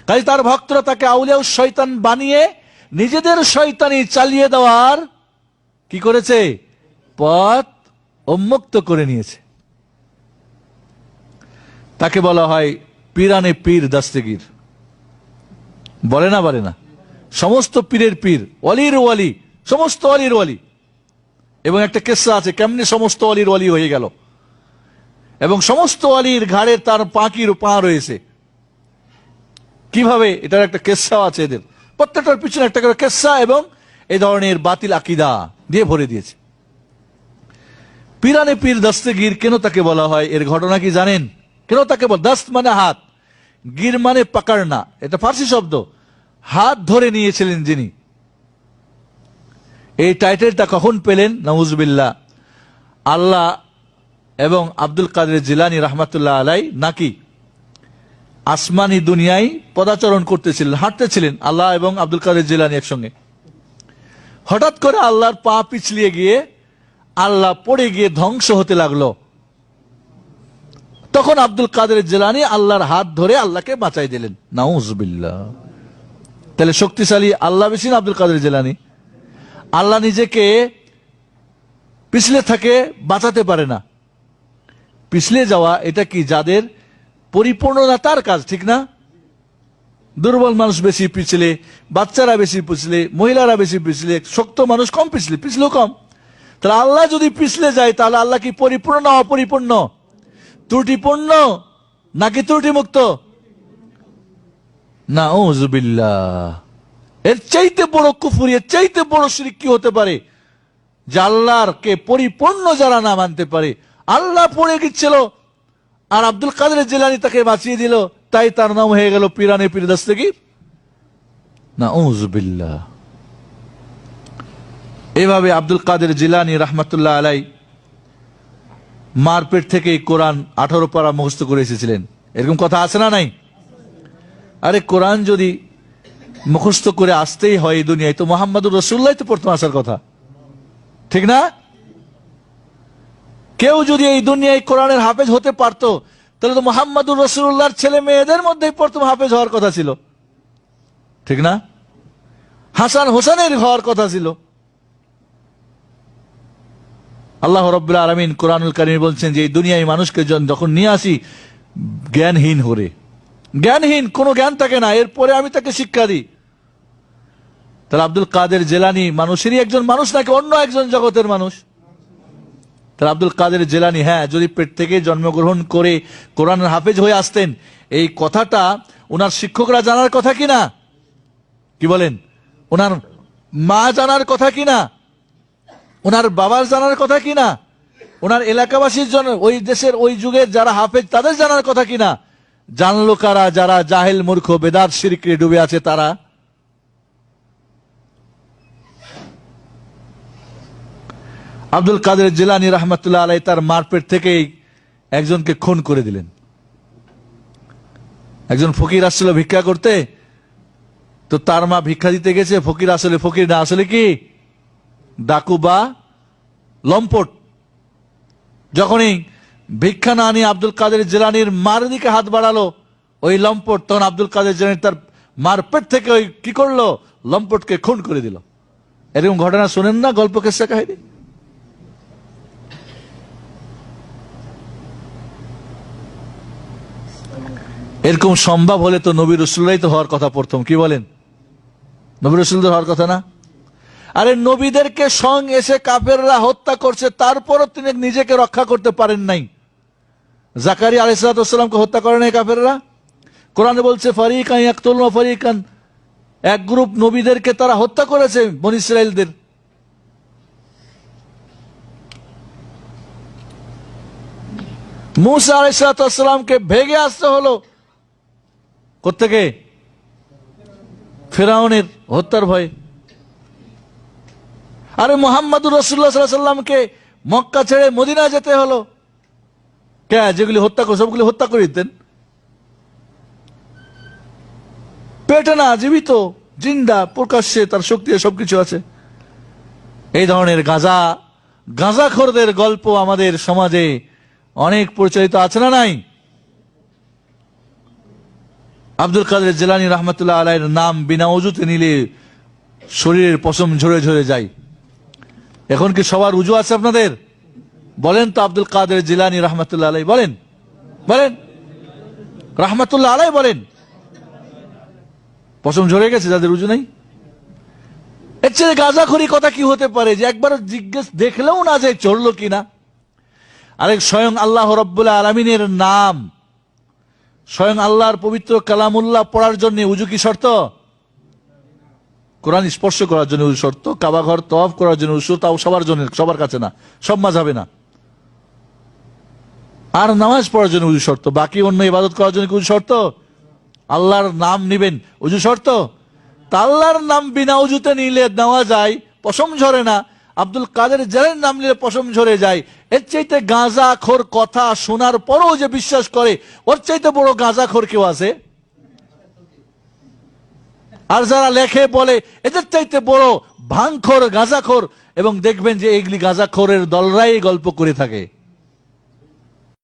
কাজে তার ভক্তরা তাকে আউলিয়া শয়তান বানিয়ে নিজেদের শয়তানি চালিয়ে দেওয়ার কি করেছে, পথ উন্মুক্ত করে নিয়েছে। তাকে বলা হয় পীরানে পীর দস্তগীর, বলে না সমস্ত পীরের পীর, অলির ওয়ালি, সমস্ত অলির ওয়ালি। এবং একটা কিসসা আছে কেমনে সমস্ত অলির ওয়ালি হয়ে গেল, এবং সমস্ত অলির ঘাড়ে তার পাখির পা রয়েছে কিভাবে, এটার একটা কিসসা আছে। এদের প্রত্যেকটার পিছনে একটা করে কিসসা এবং এই ধরনের বাতিল আকীদা দিয়ে ভরে দিয়েছে। পীরানে পীর দস্তগীর কেন তাকে বলা হয়, এর ঘটনা কি জানেন? কেন তাকে বল, দস্ত মানে হাত, গির মানে পাকড়না, এটা ফার্সি শব্দ, হাত ধরে নিয়েছিলেন যিনি। এই টাইটেলটা কখন পেলেন? নাউজুবিল্লাহ, আল্লাহ এবং আব্দুল কাদের জিলানী রহমাতুল্লাহ আলাই নাকি আসমানি দুনিয়ায় পদাচরণ করতেছিলেন, হাঁটতেছিলেন আল্লাহ এবং আব্দুল কাদের জিলানী একসঙ্গে। হঠাৎ করে আল্লাহর পা পিছলিয়ে গিয়ে আল্লাহ পড়ে গিয়ে ধ্বংস হতে লাগলো। তখন আব্দুল কাদের জিলানী আল্লাহর হাত ধরে আল্লাহকে বাঁচাই দিলেন। নাউজুবিল্লাহ। তাহলে শক্তিশালী আল্লাহ বেশি না আব্দুল কাদের জিলানী? আল্লাহ নিজেকে পিছলে থাকে, বাঁচাতে পারে না। পিছলে যাওয়া এটা কি, যাদের পরিপূর্ণ না তার কাজ, ঠিক না? দুর্বল মানুষ বেশি পিছলে, বাচ্চারা বেশি পিছলে, মহিলারা বেশি পিছলে, শক্ত মানুষ কম পিছলে, পিছলেও কম। তাহলে আল্লাহ যদি পিছলে যায় তাহলে আল্লাহ কি পরিপূর্ণ না অপরিপূর্ণ, ত্রুটিপূর্ণ নাকি ত্রুটি মুক্ত? নাউজুবিল্লাহ। এর চাইতে বড় কুফর, এর চাইতে বড় শিরক কি হতে পারে, যে আল্লাহর কে পরিপূর্ণ যারা না মানতে পারে। আল্লাহ পড়ে গিয়েছিল আর আব্দুল কাদের জিলানী তাকে বাঁচিয়ে দিল, তাই তার নাম হয়ে গেল পীরানে পীর দস্তগীর। নাউজুবিল্লাহ। এভাবে আব্দুল কাদের জিলানী রহমাতুল্লাহ আলাই মার পেট থেকে কোরআন 18 পারা মুখস্থ করে এসেছিলেন। এরকম কথা আছে না নাই? আরে কোরআন যদি মুখস্থ করে আসতেই হয় এই দুনিয়ায়, তো মুহাম্মদুর রাসূলুল্লাহ তো প্রথম আসার কথা, ঠিক না? কেউ যদি এই দুনিয়ায় কোরআনের হাফেজ হতে পারতো তাহলে তো মুহাম্মদুর রাসূলুল্লাহর ছেলে মেয়েদের মধ্যেই প্রথম হাফেজ হওয়ার কথা ছিল, ঠিক না? হাসান হোসেনের হওয়ার কথা ছিল। আল্লাহ রাব্বুল আলামিন কোরআনুল কারীমে বলছেন যে এই দুনিয়ায় মানুষকে যখন নিয়ে আসি জ্ঞানহীন হরে, জ্ঞানহীন, কোনো জ্ঞান থাকে না, এরপরে আমি তাকে শিক্ষা দিই। তাহলে আব্দুল কাদের জিলানী মানুষেরই একজন মানুষ নাকি অন্য একজন জগতের মানুষ? তাহলে আব্দুল কাদের জিলানী, হ্যাঁ, যদি পেট থেকে জন্মগ্রহণ করে কোরআনের হাফেজ হয়ে আসতেন, এই কথাটা ওনার শিক্ষকরা জানার কথা কিনা, কি বলেন? ওনার মা জানার কথা কিনা, ওনার বাবার জানার কথা কিনা, ওনার এলাকাবাসীর জন্য, ওই দেশের ওই যুগের যারা হাফেজ তাদের জানার কথা কিনা? জানলো কারা? যারা জাহেল মূর্খ বেদাত শিরকে ডুবে আছে তারা। আব্দুল কাদের জিলানী রহমাতুল্লাহ আলাই তার মারপেট থেকেই একজনকে খুন করে দিলেন। একজন ফকির আসছিল ভিক্ষা করতে, তো তার মা ভিক্ষা দিতে গেছে, ফকির আসলে ফকির না, আসলে কি ডাকু বা লম্পট। যখনই ভিক্ষা না নিয়ে আব্দুল কাদের জিলানীর মার দিকে হাত বাড়ালো ওই লম্পট, তখন আব্দুল কাদের জিলানী তার মার পেট থেকে ওই কি করলো, লম্পটকে খুন করে দিল। এরকম ঘটনা শোনেন না, গল্প কিসসা কাহিনী? এরকম সম্ভব হলে তো নবী রাসূলুল্লাহ তো হওয়ার কথা প্রথম, কি বলেন? নবী রাসূলুল্লাহ হওয়ার কথা না? আরে নবীদেরকে সঙ্গ এসে কাফেররা হত্যা করছে, তারপরও তিনি নিজেকে রক্ষা করতে পারেন নাই। জাকারিয়া আলাইহিস সালামকে হত্যা করে নাই কাফেররা? কোরআনে বলছে ফারিকান ইয়াকতুলুন ওয়া ফারিকান, এক গ্রুপ নবীদেরকে তারা হত্যা করেছে বনী ইসরাইলদের। মুসা আলাইহিস সালামকে ভেগে আসতে হলো কোত্থেকে? ফিরআউনের হত্যার ভয়ে। আরে মুহাম্মদুর রাসূলুল্লাহ সাল্লাল্লাহু আলাইহি ওয়াসাল্লামকে মক্কা ছেড়ে মদিনা যেতে হলো। কে যেগুলি হত্যা করে সবগুলি হত্যা করে দিতেন, পেটে না, জীবিত, জিন্দা, প্রকাশ্যে তার শক্তি সবকিছু আছে। এই ধরনের গাঁজাখোরদের গল্প আমাদের সমাজে অনেক প্রচলিত আছে না নাই? আব্দুল কাদের জিলানী রহমতুল্লাহ আলাইহির নাম বিনা ওযুতে নিলে শরীরের পশম ঝরে ঝরে যায়। এখন কি সবার উজু আছে আপনাদের? বলেন তো আব্দুল কাদের জিলানী রহমতুল্লাহ আলাইহি বলেন, বলেন রহমতুল্লাহ আলাইহি বলেন। পশম ঝরে গেছে যাদের উজু নাই? এর চেয়ে গাঁজাখড়ি কথা কি হতে পারে যে একবার জিজ্ঞেস দেখলেও না যে চড়লো কিনা। আরেক স্বয়ং আল্লাহ রাব্বুল আলামিনের নাম, স্বয়ং আল্লাহর পবিত্র কালামুল্লাহ পড়ার জন্য উজু কি শর্ত? কোরআন স্পর্শ করার জন্য উজু শর্ত, কাবা ঘর তওয়াফ করার জন্য উজু, তাও সবার জন্য, সবার কাছে না, সব মাযহাবে না। আর নামাজ পড়ার জন্য উজু শর্ত, বাকি অন্য ইবাদত করার জন্য কি উজু শর্ত? আল্লাহর নাম নিবেন উজু শর্ত? তা আল্লাহর নাম বিনা উজুতে নিলে নেওয়া যায়, পশম ঝরে না। আব্দুল কাদের জিলানীর নাম নিলে পশম ঝরে যায়। এর চাইতে গাঁজাখোর কথা শোনার পরও যে বিশ্বাস করে, ওর চাইতে বড় গাঁজাখোর কেউ আছে? আর যারা লেখে বলে এদের চাইতে বড় ভাঙখোর গাঁজাখোর। এবং দেখবেন যে এগুলি গাঁজাখোরের দলরাই গল্প করে থাকে।